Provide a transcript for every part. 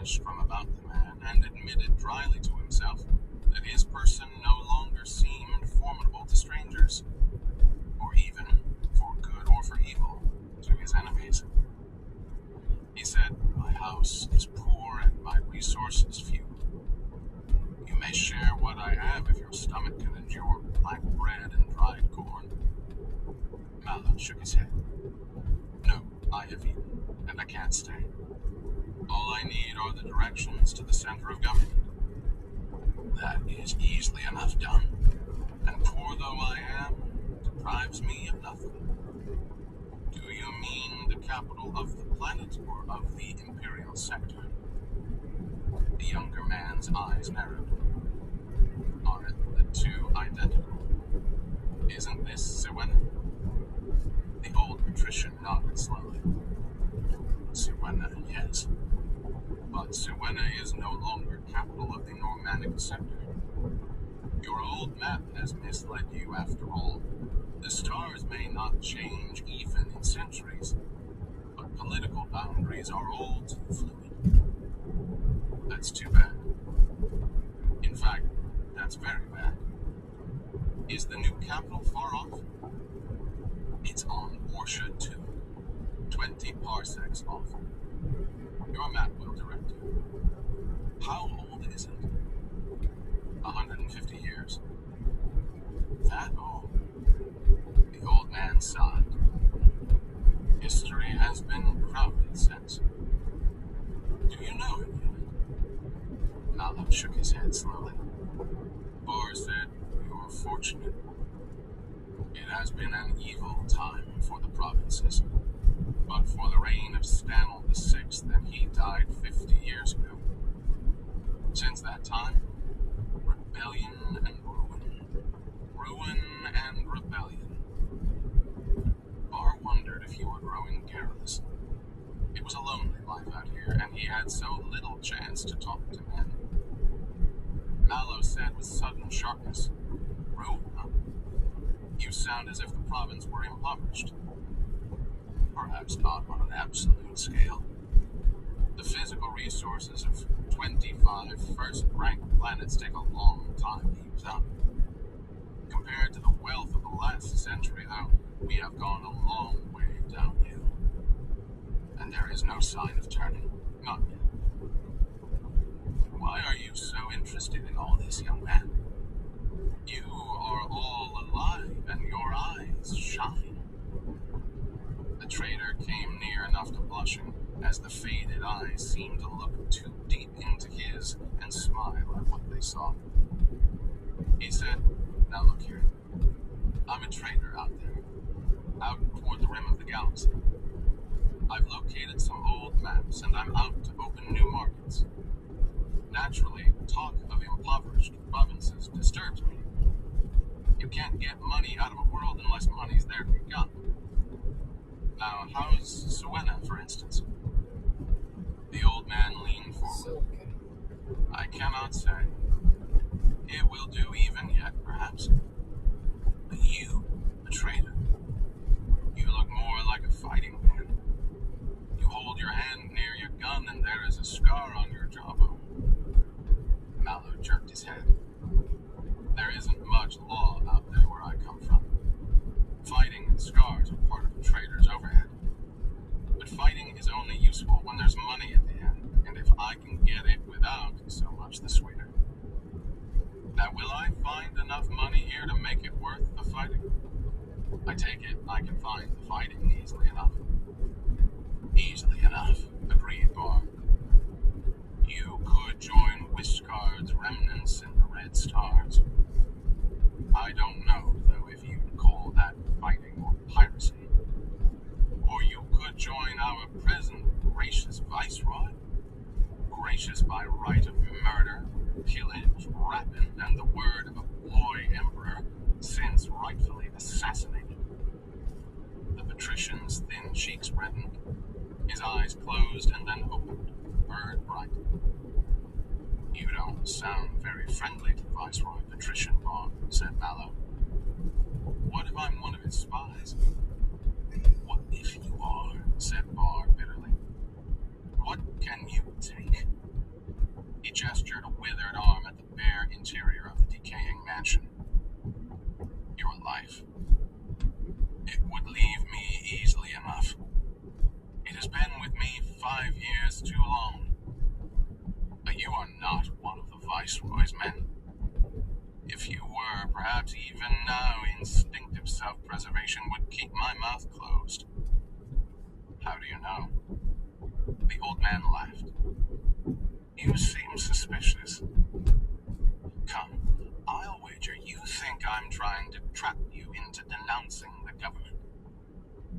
vanished from about the man and admitted dryly to himself that his person no longer seemed formidable to strangers, or even, for good or for evil, to his enemies. He said, "My house is poor and my resources few. You may share what I have if your stomach can endure black bread and dried corn." Mallow shook his head. "No, I have eaten, and I can't stay. All I need are the directions to the center of government." "That is easily enough done, and poor though I am, deprives me of nothing." "Do you mean the capital of the planet or of the Imperial sector?" The younger man's eyes narrowed. "Are the two identical? Isn't this Siwenna?" The old patrician nodded slowly. "Siwenna, yes. But Siwenna is no longer capital of the Normannic sector. Your old map has misled you after all. The stars may not change even in centuries, but political boundaries are all too fluid." "That's too bad. In fact, that's very bad. Is the new capital far off?" "It's on Orsha 2, 20 parsecs off. Your map will direct you." "How old is it?" 150 years. "That old?" The old man sighed. "History has been crowded since." "Do you know it yet?" Mallow shook his head slowly. Barr said, "You're fortunate. It has been an evil time for the provinces, but for the reign of Stanel VI, and he died 50 years ago. Since that time, rebellion and ruin. Ruin and rebellion." Barr wondered if he were growing careless. It was a lonely life out here, and he had so little chance to talk to men. Mallow said with sudden sharpness, "Ruin, huh? You sound as if the province were impoverished." "Perhaps not on an absolute scale. The physical resources of 25 first-ranked planets take a long time to use up. Compared to the wealth of the last century, though, we have gone a long way downhill. And there is no sign of turning. Not yet." "Why are you so interested in all this, young man? You are all alive, and your eyes shine." The trader came near enough to blushing, as the faded eyes seemed to look too deep into his and smile at what they saw. He said, "Now look here. I'm a trader out there, out toward the rim of the galaxy. I've located some old maps, and I'm out to open new markets. Naturally, talk of impoverished provinces disturbs me. You can't get money out of a world unless money's there to be got. Now, how's Siwenna, for instance?" The old man leaned forward. "I cannot say. It will do even yet, perhaps. But you, a trader, you look more like a fighting man. You hold your hand near your gun, and there is a scar on your jawbone." Mallow jerked his head. "There isn't much law out there where I come from. Fighting and scars are part of a trader's overhead. But fighting is only useful when there's money at the end, and if I can get it without, so much the sweeter. Now, will I find enough money here to make it worth the fighting? I take it I can find the fighting easily enough." "Easily enough," agreed Barr. "You could join Wishcard's remnants in the Red Stars. I don't know, though, if you'd call that fighting or piracy. Or you could join our present gracious viceroy, gracious by right of murder, pillage, rapine, and the word of a boy emperor, since rightfully assassinated." The patrician's thin cheeks reddened. His eyes closed and then opened, bird bright. "You don't sound very friendly to the Viceroy, Patrician Barr," said Mallow. "What if I'm one of his spies?" "What if you are?" said Barr bitterly. "What can you take? mansion. Your life. It would leave me easily enough. It has been with me 5 years too long. But you are not one of the Viceroy's men. If you were, perhaps even now instinctive self-preservation would keep my mouth closed. How do you know? The old man laughed. You seem suspicious. Come, I'll wager you think I'm trying to trap you into denouncing the government.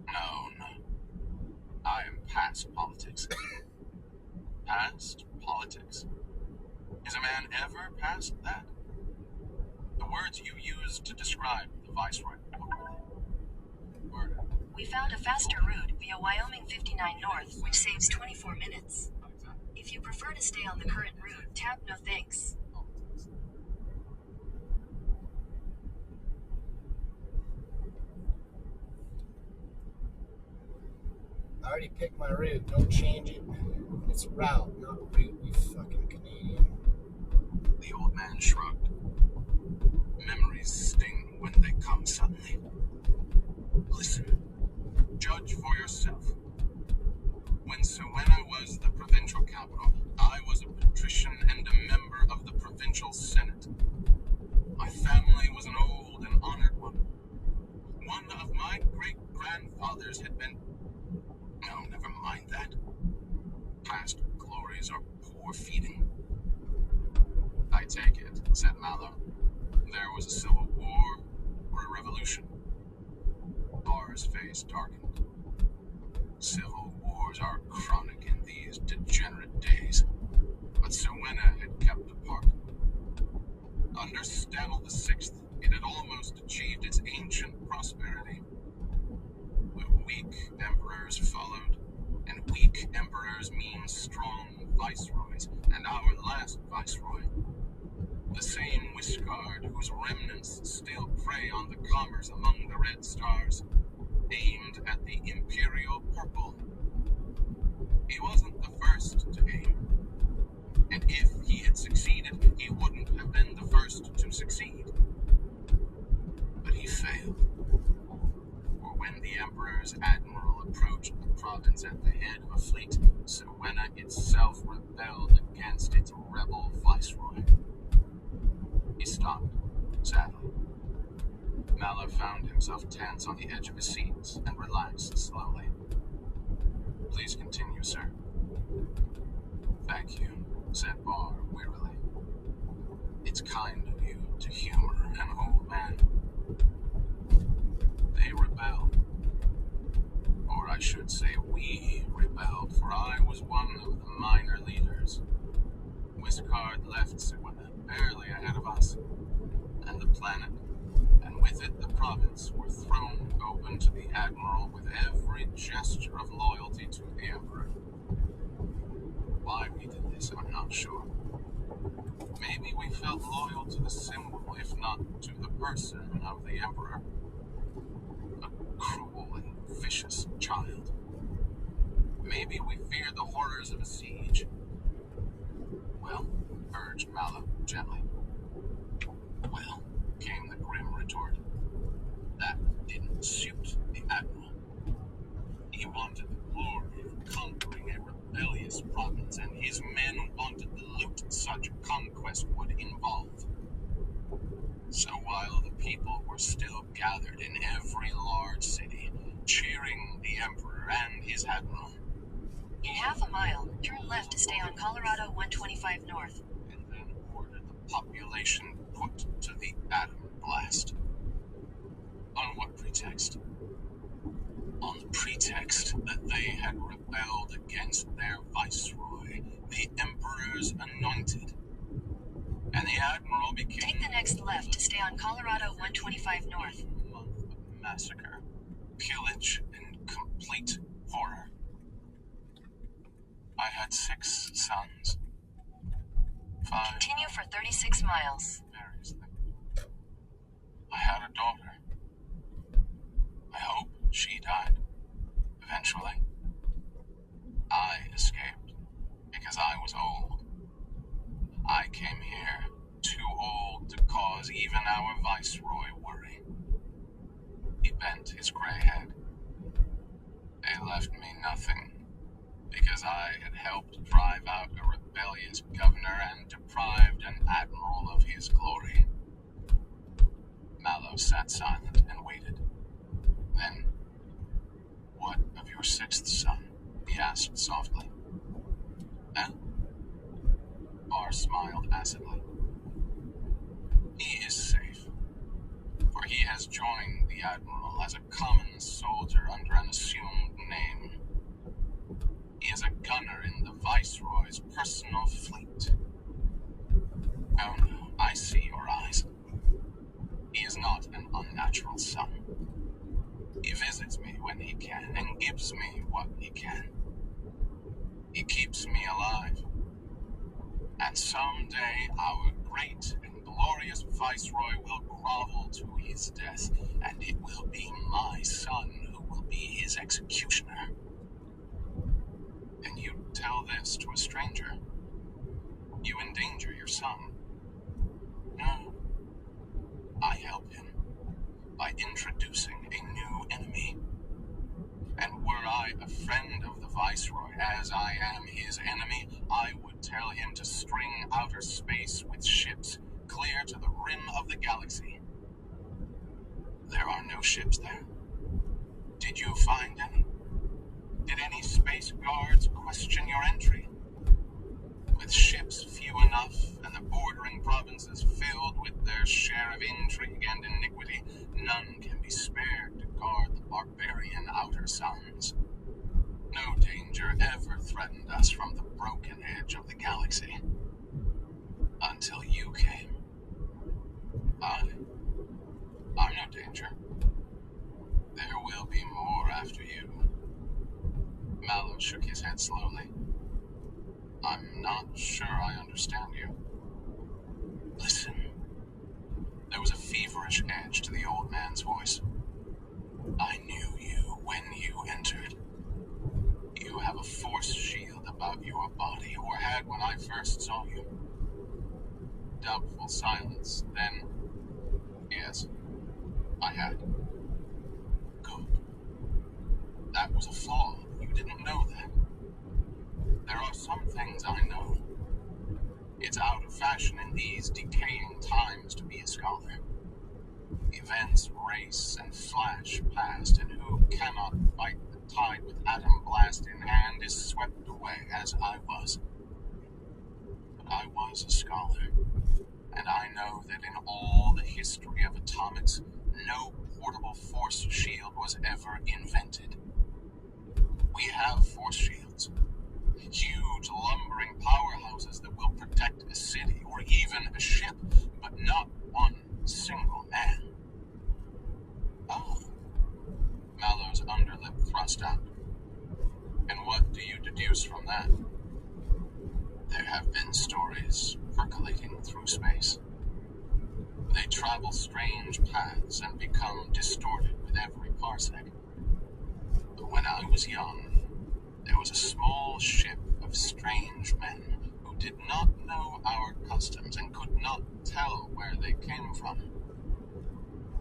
No. I am past politics. Past politics? Is a man ever past that? The words you used to describe the Viceroy were... We found a faster route via Wyoming 59 North, which saves 24 minutes. If you prefer to stay on the current route, tap no thanks. I already picked my route. Don't change it. It's route, not route, you fucking Canadian. The old man shrugged. Memories sting when they come suddenly. Listen. Judge for yourself. When Siwena was the provincial capital, I was a patrician and a member of the provincial senate. My family was an old and honored one. One of my great-grandfathers had been... No, never mind that. Past glories are poor feeding. I take it, said Mallow. There was a civil war or a revolution. Barr's face darkened. Civil wars are chronic in these degenerate days, but Siwena had kept apart. Under Stanel VI, it had almost achieved its ancient prosperity. But weak emperors followed, and weak emperors mean strong viceroys, and our last viceroy, the same Wishguard whose remnants still prey on the commerce among the Red Stars, aimed at the Imperial Purple. He wasn't the first to aim, and if he had succeeded, he wouldn't have been the first to succeed. But he failed. For when the Emperor's admiral approached the province at the head of a fleet, Siwena itself rebelled against its rebel viceroy. He stopped, sadly. Mallow found himself tense on the edge of his seat and relaxed slowly. Please continue, sir. Thank you, said Barr wearily. It's kind of you to humor an old man. They rebelled. Or I should say we rebelled, for I was one of the minor leaders. Wishguard left Siwena barely ahead of us, and the planet, and with it the province, were thrown open to the Admiral with every gesture of loyalty to the Emperor. Why we did this, I'm not sure. Maybe we felt loyal to the symbol, if not to the person of the Emperor. A cruel and vicious child. Maybe we feared the horrors of a siege. Well, urged Mallow gently. Well, came the grim retort. That didn't suit the Admiral. He wanted the glory of conquering a rebellious province, and his men wanted the loot such conquest would involve. So while the people were still gathered in every large city, cheering the Emperor and his Admiral, in half a mile, turn left to stay on Colorado 125 North. And then ordered the population put to the atom blast. On what pretext? On the pretext that they had rebelled against their viceroy, the Emperor's anointed. And the Admiral became... Take the next left to stay on Colorado 125 North. A month of massacre, pillage, and complete horror. I had 6 sons. 5... Continue for 36 miles. Seriously. I had a daughter. I hope she died, eventually. I escaped, because I was old. I came here, too old to cause even his gray head. They left me nothing, because I had helped drive out a rebellious governor and deprived an admiral of his glory. Mallow sat silent and waited. Then, "What of your sixth son?" he asked softly. "Eh?" Barr smiled acidly. "He is safe, for he has joined the admiral as a common soldier under an assumed name. He is a gunner in the Viceroy's personal fleet." "Oh no, I see your eyes. He is not an unnatural son. He visits me when he can and gives me what he can. He keeps me alive. And someday our great and glorious Viceroy will grovel to his death, and it will be my son who will be his executioner." "And you tell this to a stranger? You endanger your son." "No. I help him by introducing a new enemy. And were I a friend of the Viceroy, as I am his enemy, I would tell him to string outer space with ships clear to the rim of the galaxy. There are no ships there. Did you find any? Did any space guards question your entry? With ships few enough and the bordering provinces filled with their share of intrigue and iniquity, none can be spared to guard the barbarian outer suns. No danger ever threatened us from the broken edge of the galaxy. Until you came. I'm no danger. There will be more after you." Mallow shook his head slowly. "I'm not sure I understand you." "Listen." There was a feverish edge to the old man's voice. "I knew you when you entered. You have a force shield about your body, or had when I first saw you." Doubtful silence, then, "Yes, I had." "Good. That was a flaw. You didn't know that. There are some things I know. It's out of fashion in these decaying times to be a scholar. Events race and flash past, and who cannot fight the tide with atom blast in hand is swept away, as I was. But I was a scholar, and I know that in all the history of atomics, no portable force shield was ever invented. We have force shields. Huge lumbering powerhouses that will protect a city or even a ship, but not one single man." "Oh." Mallow's underlip thrust out. "And what do you deduce from that?" "There have been stories percolating through space. They travel strange paths and become distorted with every parsec. But when I was young, there was a small ship of strange men who did not know our customs and could not tell where they came from.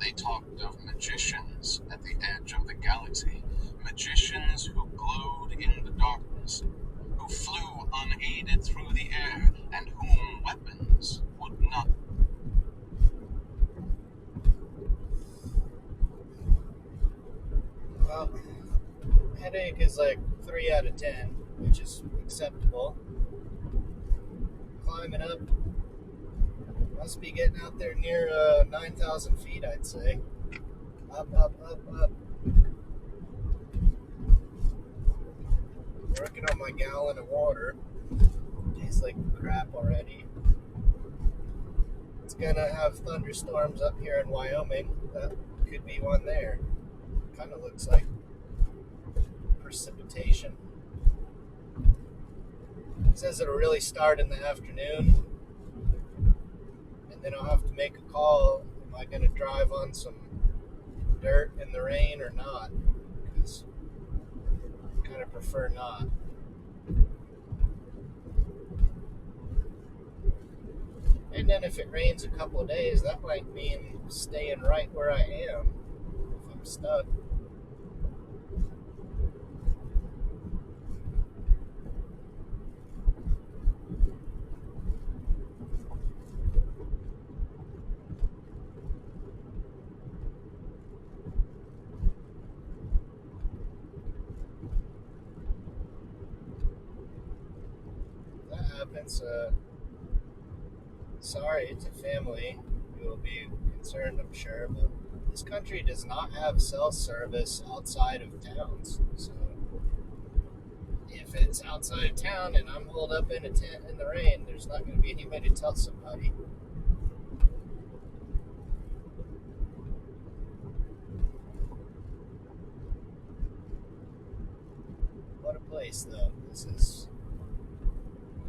They talked of magicians at the edge of the galaxy, magicians who glowed in the darkness, who flew unaided through the air, and whom weapons would not." Well, headache is like 3 out of 10, which is acceptable. Climbing up, must be getting out there near 9,000 feet, I'd say. Up, up, up, up. Working on my gallon of water. Tastes like crap already. It's gonna have thunderstorms up here in Wyoming. That could be one there. Kind of looks like precipitation. It says it'll really start in the afternoon, and then I'll have to make a call. Am I going to drive on some dirt in the rain or not? Because I kind of prefer not. And then if it rains a couple of days, that might mean staying right where I am if I'm stuck. happens. Sorry to family who will be concerned, I'm sure, but this country does not have cell service outside of towns. So if it's outside of town and I'm holed up in a tent in the rain, there's not going to be any way to tell somebody. What a place, though. This is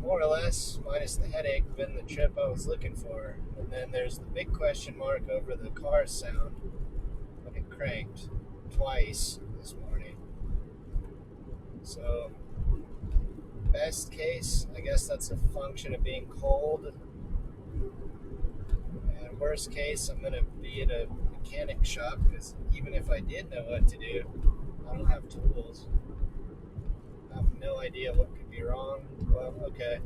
more or less, minus the headache, been the trip I was looking for. And then there's the big question mark over the car sound when it cranked twice this morning. So, best case, I guess that's a function of being cold. And worst case, I'm going to be in a mechanic shop because even if I did know what to do, I don't have tools. I have no idea what could be wrong. Well, okay.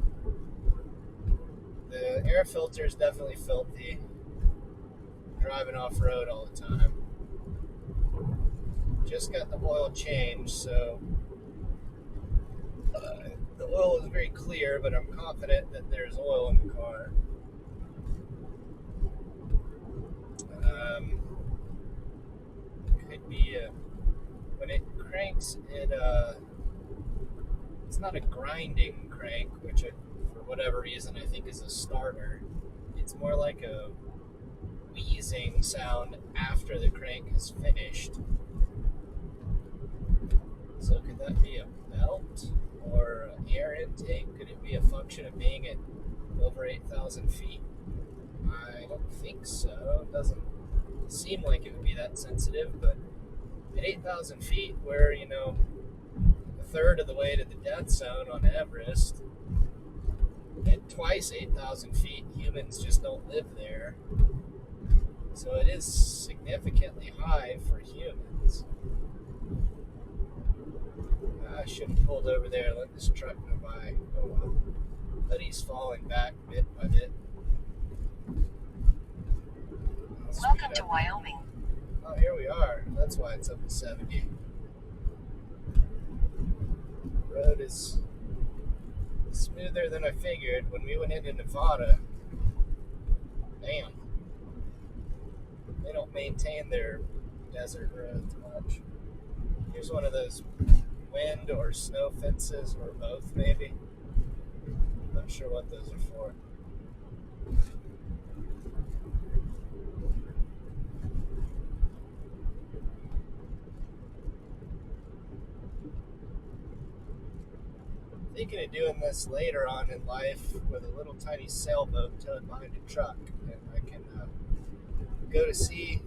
The air filter is definitely filthy. Driving off-road all the time. Just got the oil changed, so the oil is very clear, but I'm confident that there's oil in the car. Could be when it cranks, it's not a grinding crank, which for whatever reason I think is a starter. It's more like a wheezing sound after the crank is finished. So could that be a belt or an air intake? Could it be a function of being at over 8,000 feet? I don't think so. It doesn't seem like it would be that sensitive, but at 8,000 feet, we're, a third of the way to the death zone on Everest. At twice 8,000 feet, humans just don't live there. So it is significantly high for humans. I should have pulled over there and let this truck go by. Oh well. But he's falling back bit by bit. Welcome to Wyoming. Oh, here we are. That's why it's up to 70. The road is smoother than I figured. When we went into Nevada, damn, they don't maintain their desert roads much. Here's one of those wind or snow fences, or both maybe. Not sure what those are for. Thinking of doing this later on in life with a little tiny sailboat towed behind a truck, and I can go to sea,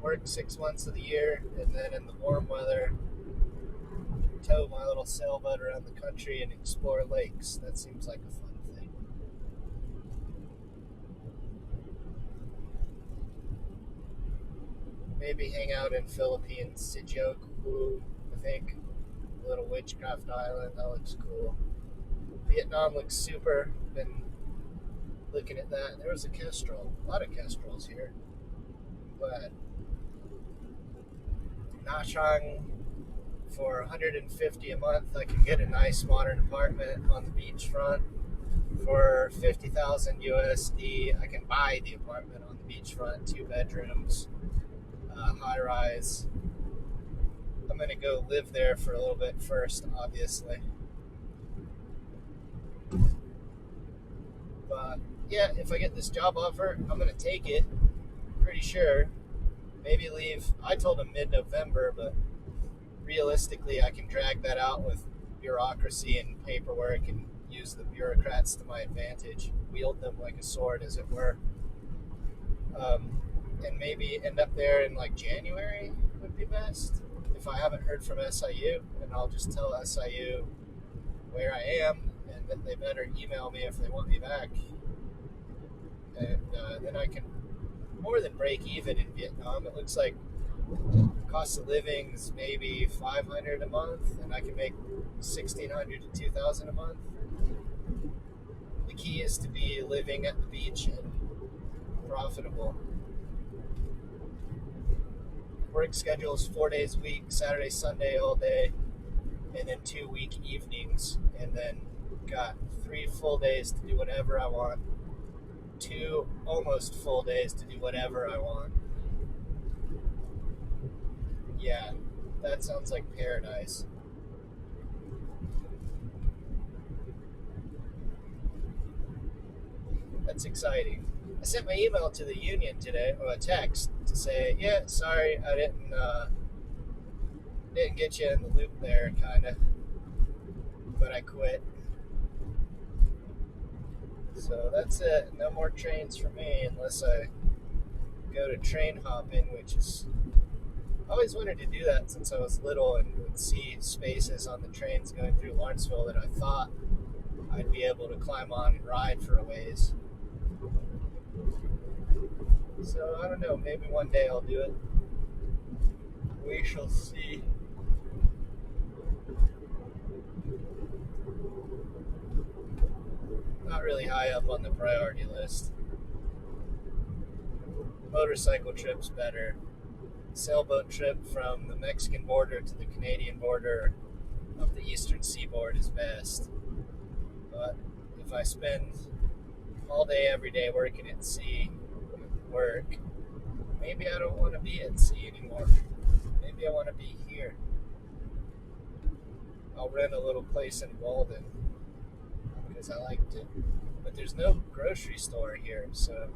work 6 months of the year, and then in the warm weather tow my little sailboat around the country and explore lakes. That seems like a fun thing. Maybe hang out in Philippines, Sijoku, I think. A little witchcraft island, that looks cool. Vietnam looks super. Been looking at that. There was a kestrel. A lot of kestrels here. I'm glad. Nha Trang, for $150 a month, I can get a nice modern apartment on the beachfront. For $50,000 USD, I can buy the apartment on the beachfront, 2 bedrooms, high rise. I'm going to go live there for a little bit first, obviously. But yeah, if I get this job offer, I'm going to take it. Pretty sure. Maybe leave. I told him mid-November, but realistically, I can drag that out with bureaucracy and paperwork and use the bureaucrats to my advantage, wield them like a sword, as it were. And maybe end up there in like January would be best. If I haven't heard from SIU, and I'll just tell SIU where I am and that they better email me if they want me back. And then I can more than break even in Vietnam. It looks like cost of living is maybe $500 a month, and I can make $1,600 to $2,000 a month. The key is to be living at the beach and profitable. Work schedule is 4 days a week, Saturday, Sunday all day, and then 2 week evenings, and then got 3 full days to do whatever I want, 2 almost full days to do whatever I want. Yeah, that sounds like paradise. That's exciting. I sent my email to the union today, or a text, to say, yeah, sorry, I didn't get you in the loop there, kind of, but I quit. So that's it. No more trains for me unless I go to train hopping, which is, I always wanted to do that since I was little and would see spaces on the trains going through Lawrenceville that I thought I'd be able to climb on and ride for a ways. So I don't know, maybe one day I'll do it. We shall see. Not really high up on the priority list. Motorcycle trip's better. Sailboat trip from the Mexican border to the Canadian border of the eastern seaboard is best. But if I spend all day every day working at sea, work, maybe I don't want to be at sea anymore. Maybe I want to be here. I'll rent a little place in Walden because I liked it. But there's no grocery store here, so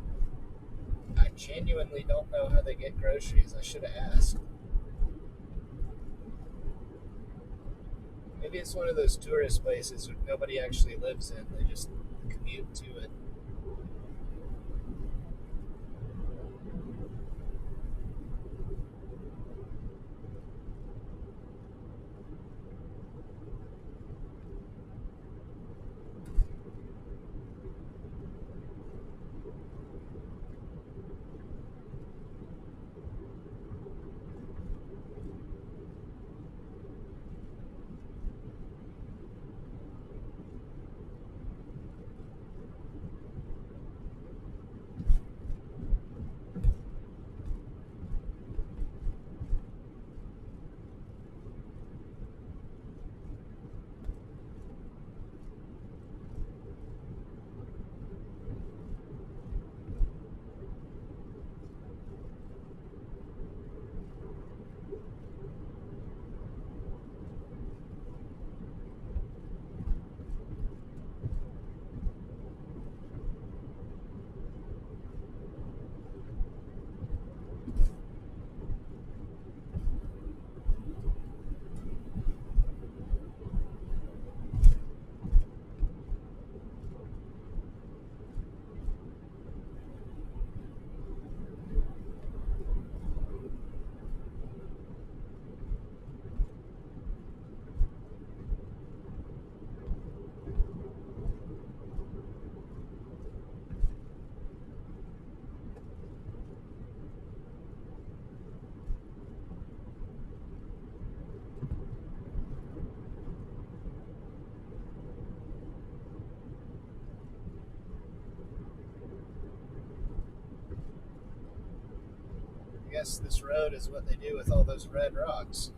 I genuinely don't know how they get groceries. I should have asked. Maybe it's one of those tourist places where nobody actually lives in. They just commute to it. I guess this road is what they do with all those red rocks.